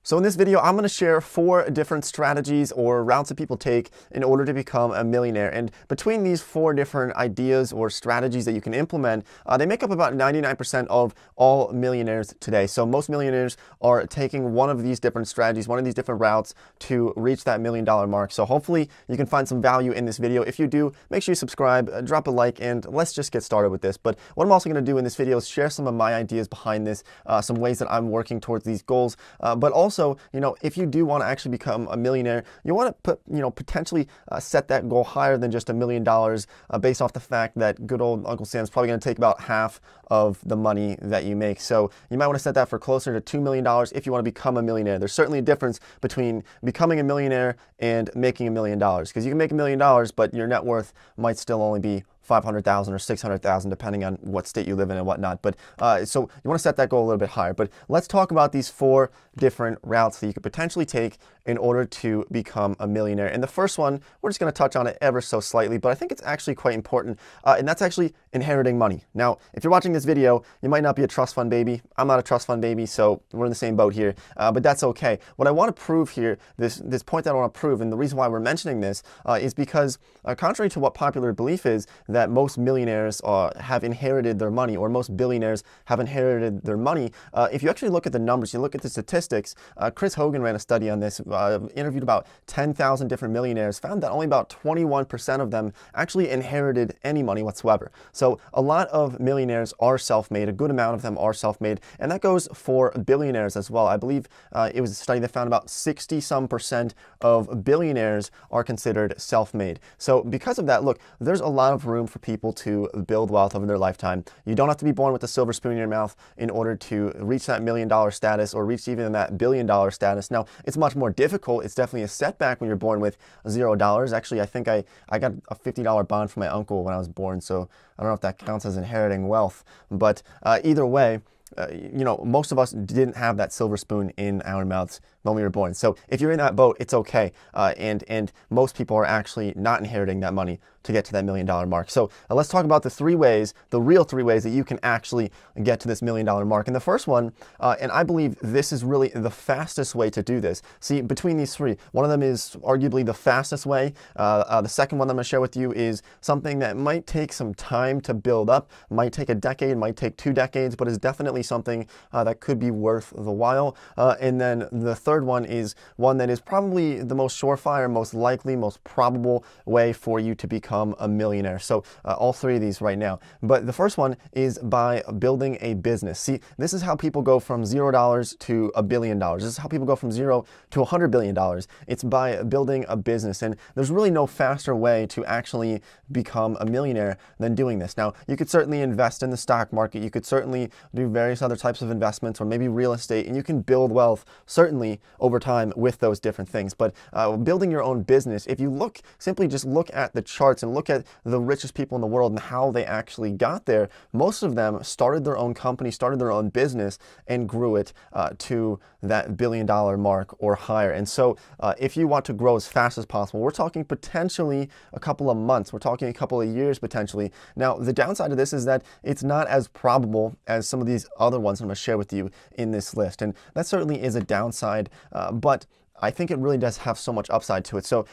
So in this video, I'm going to share 4 different strategies or routes that people take in order to become a millionaire. And between these 4 different ideas or strategies that you can implement, they make up about 99% of all millionaires today. So most millionaires are taking one of these different strategies, one of these different routes to reach that $1 million mark. So hopefully you can find some value in this video. If you do, make sure you subscribe, drop a like, and let's just get started with this. But what I'm also going to do in this video is share some of my ideas behind this, some ways that I'm working towards these goals, but also, if you do want to actually become a millionaire, you want to potentially set that goal higher than just $1 million, based off the fact that good old Uncle Sam's probably going to take about half of the money that you make. So you might want to set that for closer to $2 million if you want to become a millionaire. There's certainly a difference between becoming a millionaire and making $1 million, because you can make $1 million, but your net worth might still only be $500,000 or $600,000, depending on what state you live in and whatnot. But so you want to set that goal a little bit higher. But let's talk about these 4 different routes that you could potentially take in order to become a millionaire. And the first one, we're just going to touch on it ever so slightly, but I think it's actually quite important, and that's actually inheriting money. Now, if you're watching this video, you might not be a trust fund baby. I'm not a trust fund baby, so we're in the same boat here, but that's okay. What I want to prove here, this point that I want to prove, and the reason why we're mentioning this is because contrary to what popular belief is, that most millionaires have inherited their money, or most billionaires have inherited their money. If you actually look at the numbers, you look at the statistics, Chris Hogan ran a study on this, interviewed about 10,000 different millionaires, found that only about 21% of them actually inherited any money whatsoever. So a lot of millionaires are self-made, a good amount of them are self-made, and that goes for billionaires as well. I believe it was a study that found about 60-some% of billionaires are considered self-made. So because of that, look, there's a lot of room for people to build wealth over their lifetime. You don't have to be born with a silver spoon in your mouth in order to reach that $1 million status, or reach even that $1 billion status. Now, it's much more difficult. It's definitely a setback when you're born with $0. Actually, I think I got a $50 bond from my uncle when I was born, so I don't know if that counts as inheriting wealth. But either way, most of us didn't have that silver spoon in our mouths when we were born. So if you're in that boat, it's okay. And most people are actually not inheriting that money to get to that $1 million mark. So let's talk about the 3 ways, the real 3 ways that you can actually get to this $1 million mark. And the first one, and I believe this is really the fastest way to do this. See, between these 3, one of them is arguably the fastest way. The second one I'm going to share with you is something that might take some time to build up, might take a decade, might take 2 decades, but is definitely something that could be worth the while. And then the third one is one that is probably the most surefire, most likely, most probable way for you to become a millionaire. So all 3 of these right now. But the first one is by building a business. See, this is how people go from $0 to $1 billion. This is how people go from 0 to $100 billion. It's by building a business. And there's really no faster way to actually become a millionaire than doing this. Now, you could certainly invest in the stock market. You could certainly do various other types of investments, or maybe real estate, and you can build wealth certainly over time with those different things. But building your own business, if you simply just look at the charts and look at the richest people in the world and how they actually got there, most of them started their own company, started their own business, and grew it to that $1 billion mark or higher. And so if you want to grow as fast as possible, we're talking potentially a couple of months, we're talking a couple of years potentially. Now, the downside of this is that it's not as probable as some of these other ones I'm going to share with you in this list. And that certainly is a downside, but I think it really does have so much upside to it. So,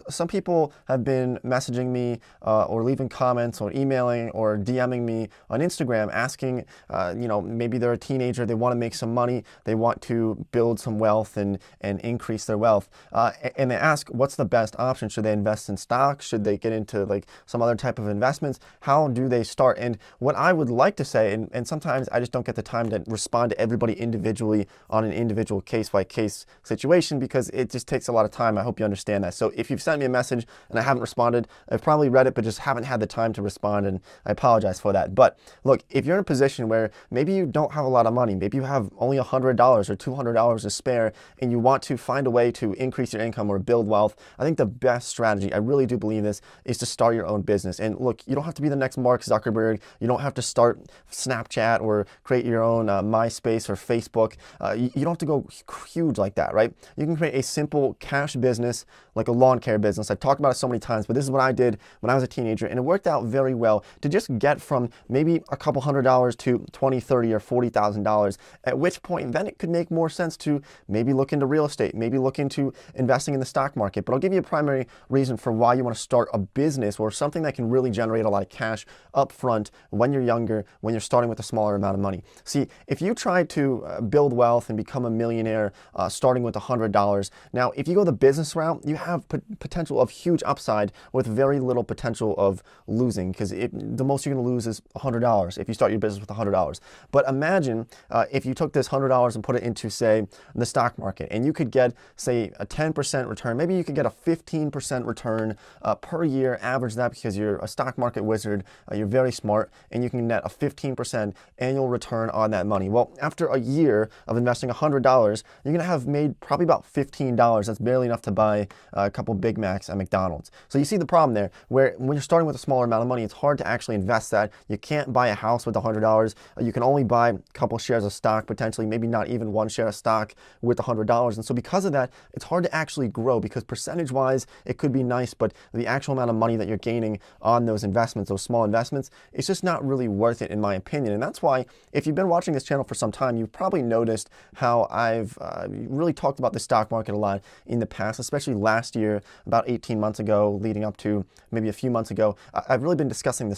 some people have been messaging me or leaving comments or emailing or DMing me on Instagram asking, maybe they're a teenager, they want to make some money, they want to build some wealth and increase their wealth. And they ask, what's the best option? Should they invest in stocks? Should they get into like some other type of investments? How do they start? And what I would like to say, and sometimes I just don't get the time to respond to everybody individually on an individual case-by-case situation, because it just takes a lot of time. I hope you understand that. So if you've sent me a message and I haven't responded, I've probably read it, but just haven't had the time to respond, and I apologize for that. But look, if you're in a position where maybe you don't have a lot of money, maybe you have only $100 or $200 to spare, and you want to find a way to increase your income or build wealth, I think the best strategy, I really do believe this, is to start your own business. And look, you don't have to be the next Mark Zuckerberg. You don't have to start Snapchat or create your own MySpace or Facebook. You don't have to go huge like that, right? you can create a simple cash business like a lawn care business. I've talked about it so many times, but this is what I did when I was a teenager, and it worked out very well to just get from maybe a couple $100s to $20, $30, or $40,000, at which point then it could make more sense to maybe look into real estate, maybe look into investing in the stock market. But I'll give you a primary reason for why you want to start a business or something that can really generate a lot of cash up front when you're younger, when you're starting with a smaller amount of money. See, if you try to build wealth and become a millionaire starting with $100, now if you go the business route, you have potential of huge upside with very little potential of losing, because the most you're going to lose is $100 if you start your business with $100. But imagine if you took this $100 and put it into, say, the stock market, and you could get, say, a 10% return. Maybe you could get a 15% return per year. Average that because you're a stock market wizard, you're very smart, and you can net a 15% annual return on that money. Well, after a year of investing $100, you're going to have made probably about $15. That's barely enough to buy a couple Big Macs at McDonald's. So you see the problem there, where when you're starting with a smaller amount of money, it's hard to actually invest that. You can't buy a house with $100. You can only buy a couple shares of stock, potentially, maybe not even one share of stock with $100. And so because of that, it's hard to actually grow, because percentage-wise, it could be nice, but the actual amount of money that you're gaining on those investments, those small investments, it's just not really worth it, in my opinion. And that's why, if you've been watching this channel for some time, you've probably noticed how I've really talked about the stock market a lot in the past, especially last year, about 18 months ago, leading up to maybe a few months ago. I've really been discussing the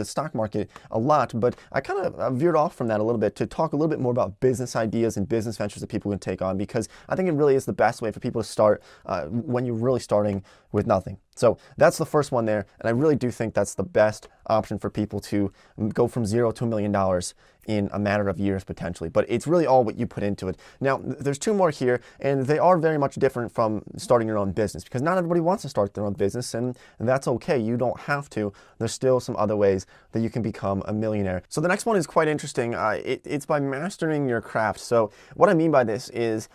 stock market a lot, but I kind of veered off from that a little bit to talk a little bit more about business ideas and business ventures that people can take on, because I think it really is the best way for people to start when you're really starting with nothing. So that's the first one there, and I really do think that's the best option for people to go from $0 to $1 million in a matter of years potentially. But it's really all what you put into it. Now, there's two more here, and they are very much different from starting your own business, because not everybody wants to start their own business, and that's okay. You don't have to. There's still some other ways that you can become a millionaire. So the next one is quite interesting. It's by mastering your craft. So what I mean by this is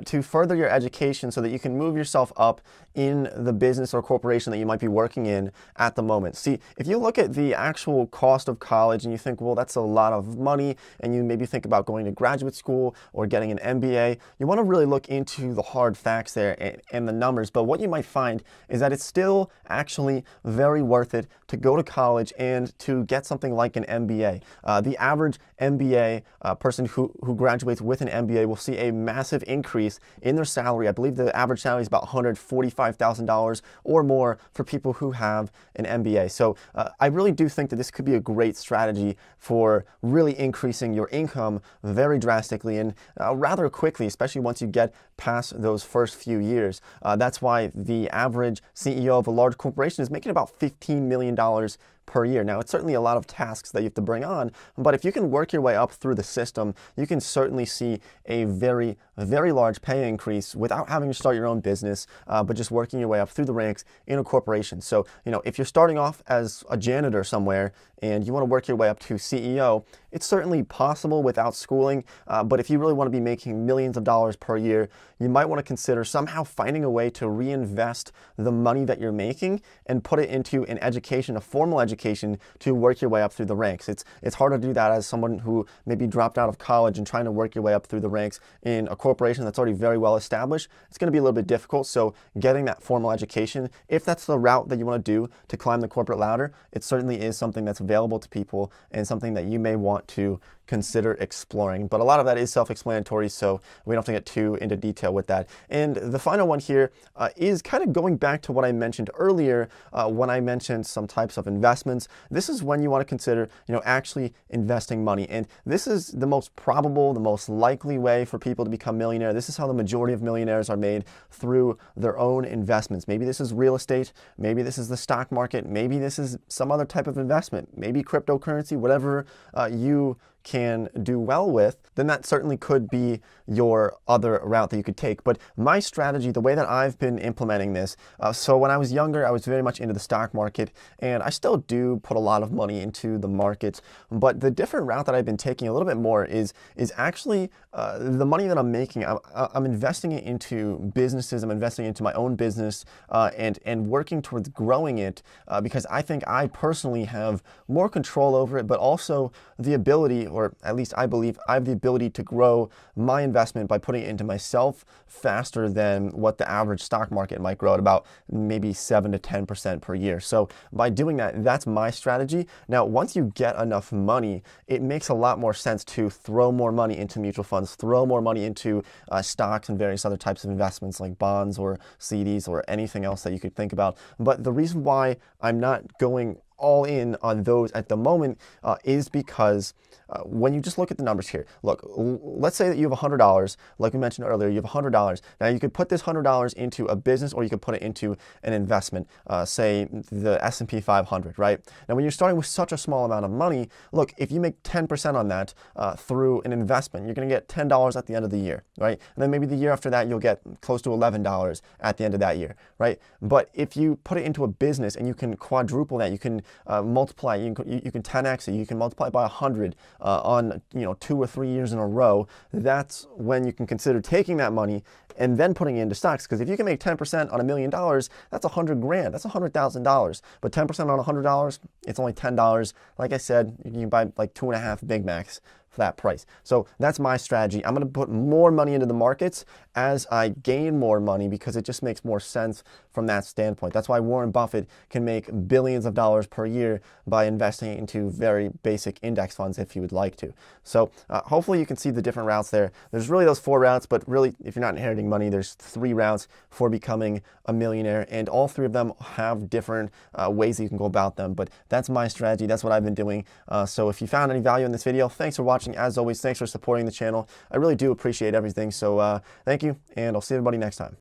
to further your education so that you can move yourself up in the business or corporation that you might be working in at the moment. See, if you look at the actual cost of college and you think, well, that's a lot of money, and you maybe think about going to graduate school or getting an MBA, you want to really look into the hard facts there and the numbers. But what you might find is that it's still actually very worth it to go to college and to get something like an MBA. The average MBA person who graduates with an MBA will see a massive increase in their salary. I believe the average salary is about $145,000 or more for people who have an MBA. So I really do think that this could be a great strategy for really increasing your income very drastically and rather quickly, especially once you get past those first few years. That's why the average CEO of a large corporation is making about $15 million per year. Now, it's certainly a lot of tasks that you have to bring on, but if you can work your way up through the system, you can certainly see a very large pay increase without having to start your own business, but just working your way up through the ranks in a corporation. So, if you're starting off as a janitor somewhere and you want to work your way up to CEO, it's certainly possible without schooling, but if you really want to be making millions of dollars per year, you might want to consider somehow finding a way to reinvest the money that you're making and put it into an education, a formal education, to work your way up through the ranks. It's hard to do that as someone who maybe dropped out of college and trying to work your way up through the ranks in a corporation that's already very well established. It's going to be a little bit difficult. So getting that formal education, if that's the route that you want to do to climb the corporate ladder, it certainly is something that's available to people and something that you may want to consider exploring. But a lot of that is self-explanatory, so we don't have to get too into detail with that. And the final one here is kind of going back to what I mentioned earlier when I mentioned some types of investments. This is when you want to consider, actually investing money. And this is the most probable, the most likely way for people to become millionaire. This is how the majority of millionaires are made, through their own investments. Maybe this is real estate, maybe this is the stock market, maybe this is some other type of investment, maybe cryptocurrency, whatever you can do well with, then that certainly could be your other route that you could take. But my strategy, the way that I've been implementing this, so when I was younger, I was very much into the stock market, and I still do put a lot of money into the market. But the different route that I've been taking a little bit more is actually the money that I'm making, I'm investing it into businesses. I'm investing into my own business and working towards growing it because I think I personally have more control over it, but also the ability or at least I believe, I have the ability to grow my investment by putting it into myself faster than what the average stock market might grow at about maybe 7 to 10% per year. So by doing that, that's my strategy. Now, once you get enough money, it makes a lot more sense to throw more money into mutual funds, throw more money into stocks and various other types of investments like bonds or CDs or anything else that you could think about. But the reason why I'm not going all in on those at the moment is because when you just look at the numbers here, look, let's say that you have $100, like we mentioned earlier, you have $100. Now you could put this $100 into a business, or you could put it into an investment, say the S&P 500, right? Now when you're starting with such a small amount of money, look, if you make 10% on that through an investment, you're going to get $10 at the end of the year, right? And then maybe the year after that, you'll get close to $11 at the end of that year, right? But if you put it into a business and you can quadruple that, you can multiply, you can 10x it, you can multiply by 100 on 2 or 3 years in a row. That's when you can consider taking that money and then putting it into stocks. Because if you can make 10% on $1 million, that's $100 grand, that's $100,000. But 10% on $100, it's only $10. Like I said, you can buy like 2.5 Big Macs for that price. So that's my strategy. I'm going to put more money into the markets as I gain more money, because it just makes more sense from that standpoint. That's why Warren Buffett can make billions of dollars per year by investing into very basic index funds if you would like to. So hopefully you can see the different routes there. There's really those 4 routes, but really if you're not inheriting money, there's 3 routes for becoming a millionaire, and all 3 of them have different ways that you can go about them. But that's my strategy. That's what I've been doing. So if you found any value in this video, thanks for watching. As always, thanks for supporting the channel. I really do appreciate everything. So thank you, and I'll see everybody next time.